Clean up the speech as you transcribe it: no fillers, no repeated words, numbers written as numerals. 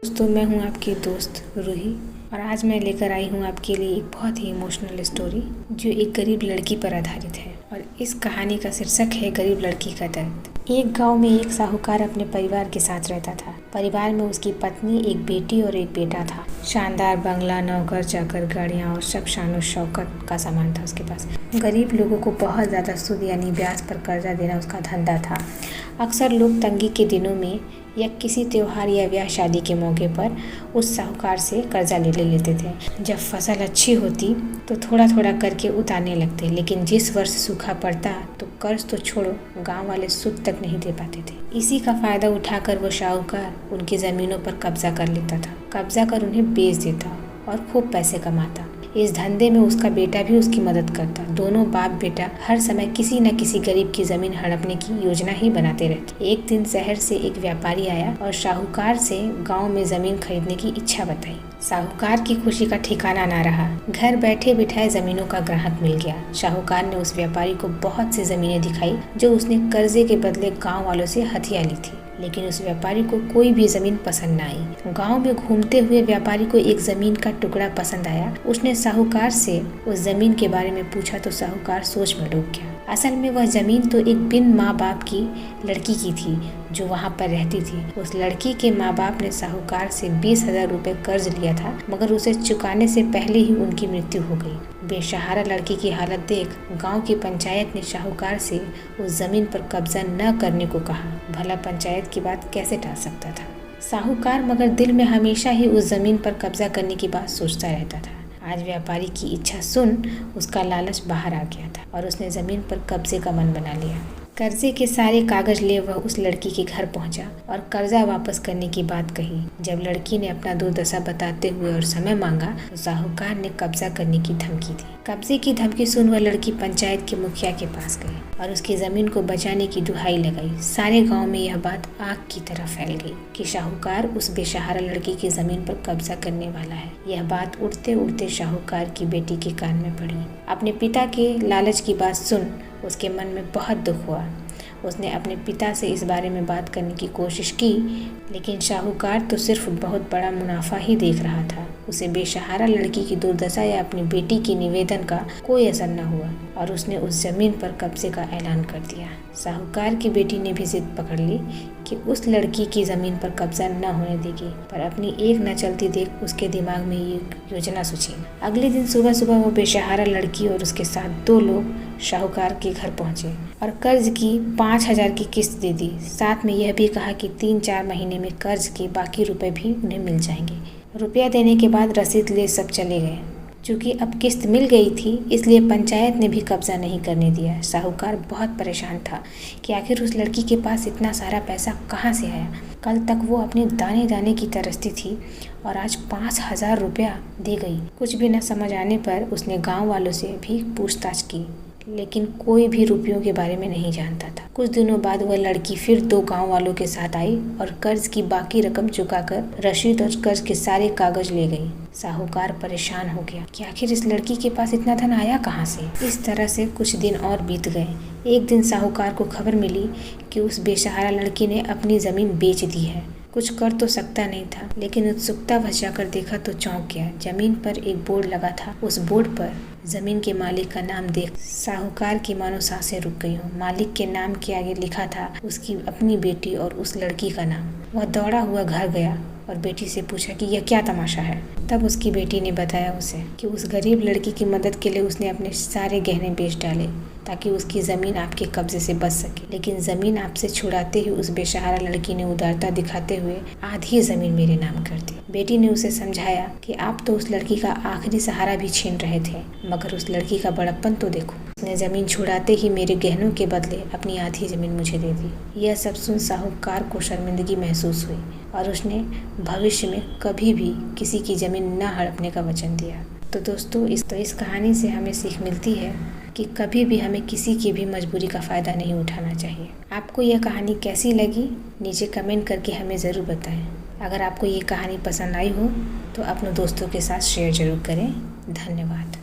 दोस्तों, मैं हूं आपकी दोस्त रूही और आज मैं लेकर आई हूं आपके लिए एक बहुत ही इमोशनल स्टोरी जो एक गरीब लड़की पर आधारित है। और इस कहानी का शीर्षक है गरीब लड़की का दर्द। एक गांव में एक साहूकार अपने परिवार के साथ रहता था। परिवार में उसकी पत्नी, एक बेटी और एक बेटा था। शानदार बंगला, नौकर चाकर, गाड़ियाँ और सब शानो शौकत का सामान था उसके पास। गरीब लोगों को बहुत ज़्यादा सूद यानी ब्याज पर कर्जा देना उसका धंधा था। अक्सर लोग तंगी के दिनों में या किसी त्योहार या ब्याह शादी के मौके पर उस साहूकार से कर्जा ले लेते थे। जब फसल अच्छी होती तो थोड़ा थोड़ा करके उतारने लगते, लेकिन जिस वर्ष सूखा पड़ता तो कर्ज तो छोड़ो, गांव वाले सूद तक नहीं दे पाते थे। इसी का फायदा उठाकर वो साहूकार उनकी ज़मीनों पर कब्जा कर लेता था। कब्जा कर उन्हें बेच देता और खूब पैसे कमाता। इस धंधे में उसका बेटा भी उसकी मदद करता। दोनों बाप बेटा हर समय किसी न किसी गरीब की जमीन हड़पने की योजना ही बनाते रहते। एक दिन शहर से एक व्यापारी आया और साहूकार से गांव में जमीन खरीदने की इच्छा बताई। साहूकार की खुशी का ठिकाना ना रहा। घर बैठे बिठाए जमीनों का ग्राहक मिल गया। साहूकार ने उस व्यापारी को बहुत सी जमीनें दिखाई जो उसने कर्जे के बदले गाँव वालों से हथिया ली थी, लेकिन उस व्यापारी को कोई भी जमीन पसंद न आई। गांव में घूमते हुए व्यापारी को एक जमीन का टुकड़ा पसंद आया। उसने साहूकार से उस जमीन के बारे में पूछा तो साहूकार सोच में डूब गया। असल में वह जमीन तो एक बिन माँ बाप की लड़की की थी जो वहाँ पर रहती थी। उस लड़की के माँ बाप ने साहूकार से 20,000 रुपए कर्ज लिया था, मगर उसे चुकाने से पहले ही उनकी मृत्यु हो गई। बेसहारा लड़की की हालत देख गांव की पंचायत ने साहूकार से उस जमीन पर कब्जा न करने को कहा। भला पंचायत की बात कैसे टाल सकता था साहूकार, मगर दिल में हमेशा ही उस जमीन पर कब्जा करने की बात सोचता रहता था। आज व्यापारी की इच्छा सुन उसका लालच बाहर आ गया था और उसने जमीन पर कब्जे का मन बना लिया। कर्जे के सारे कागज ले वह उस लड़की के घर पहुंचा और कर्जा वापस करने की बात कही। जब लड़की ने अपना दुर्दशा बताते हुए और समय मांगा तो साहूकार ने कब्जा करने की धमकी दी। कब्जे की धमकी सुन वह लड़की पंचायत के मुखिया के पास गई और उसकी जमीन को बचाने की दुहाई लगाई। सारे गांव में यह बात आग की तरह फैल गई कि साहूकार उस बेसहारा लड़की की जमीन पर कब्जा करने वाला है। यह बात उड़ते उड़ते साहूकार की बेटी के कान में पड़ी। अपने पिता के लालच की बात सुन उसके मन में बहुत दुख हुआ। उसने अपने पिता से इस बारे में बात करने की कोशिश की, लेकिन साहूकार तो सिर्फ बहुत बड़ा मुनाफा ही देख रहा था। उसे बेसहारा लड़की की दुर्दशा या अपनी बेटी की निवेदन का कोई असर न हुआ और उसने उस जमीन पर कब्जे का ऐलान कर दिया। साहूकार की बेटी ने भी जिद पकड़ ली कि उस लड़की की जमीन पर कब्जा न होने देगी, पर अपनी एक न चलती देख उसके दिमाग में ये योजना सूझी। अगले दिन सुबह सुबह वो बेसहारा लड़की और उसके साथ 2 लोग साहूकार के घर पहुंचे और कर्ज की 5,000 की किस्त दे दी। साथ में यह भी कहा कि 3-4 महीने में कर्ज के बाकी रुपए भी उन्हें मिल जाएंगे। रुपया देने के बाद रसीद ले सब चले गए। चूँकि अब किस्त मिल गई थी इसलिए पंचायत ने भी कब्जा नहीं करने दिया। साहूकार बहुत परेशान था कि आखिर उस लड़की के पास इतना सारा पैसा कहाँ से आया। कल तक वो अपने दाने दाने की तरसती थी और आज 5,000 रुपया दे गई। कुछ भी न समझ आने पर उसने गांव वालों से भी पूछताछ की, लेकिन कोई भी रुपयों के बारे में नहीं जानता था। कुछ दिनों बाद वह लड़की फिर 2 गांव वालों के साथ आई और कर्ज की बाकी रकम चुकाकर रसीद और कर्ज के सारे कागज ले गई। साहूकार परेशान हो गया कि आखिर इस लड़की के पास इतना धन आया कहाँ से। इस तरह से कुछ दिन और बीत गए। एक दिन साहूकार को खबर मिली कि उस बेसहारा लड़की ने अपनी जमीन बेच दी है। कुछ कर तो सकता नहीं था, लेकिन उत्सुकतावश जाकर देखा तो चौंक गया। जमीन पर एक बोर्ड लगा था। उस बोर्ड पर जमीन के मालिक का नाम देख साहूकार की मानो सांसें रुक गई हो। मालिक के नाम के आगे लिखा था उसकी अपनी बेटी और उस लड़की का नाम। वह दौड़ा हुआ घर गया और बेटी से पूछा कि यह क्या तमाशा है। तब उसकी बेटी ने बताया उसे कि उस गरीब लड़की की मदद के लिए उसने अपने सारे गहने बेच डाले ताकि उसकी ज़मीन आपके कब्जे से बच सके, लेकिन ज़मीन आपसे छुड़ाते ही उस बेसहारा लड़की ने उदारता दिखाते हुए आधी ज़मीन मेरे नाम कर दी। बेटी ने उसे समझाया कि आप तो उस लड़की का आखिरी सहारा भी छीन रहे थे, मगर उस लड़की का बड़प्पन तो देखो। उसने ज़मीन छुड़ाते ही मेरे गहनों के बदले अपनी आधी ज़मीन मुझे दे दी। यह सब सुन साहूकार को शर्मिंदगी महसूस हुई और उसने भविष्य में कभी भी किसी की ज़मीन न हड़पने का वचन दिया। तो दोस्तों, इस कहानी से हमें सीख मिलती है कि कभी भी हमें किसी की भी मजबूरी का फ़ायदा नहीं उठाना चाहिए। आपको यह कहानी कैसी लगी नीचे कमेंट करके हमें ज़रूर बताएं। अगर आपको ये कहानी पसंद आई हो तो अपने दोस्तों के साथ शेयर ज़रूर करें। धन्यवाद।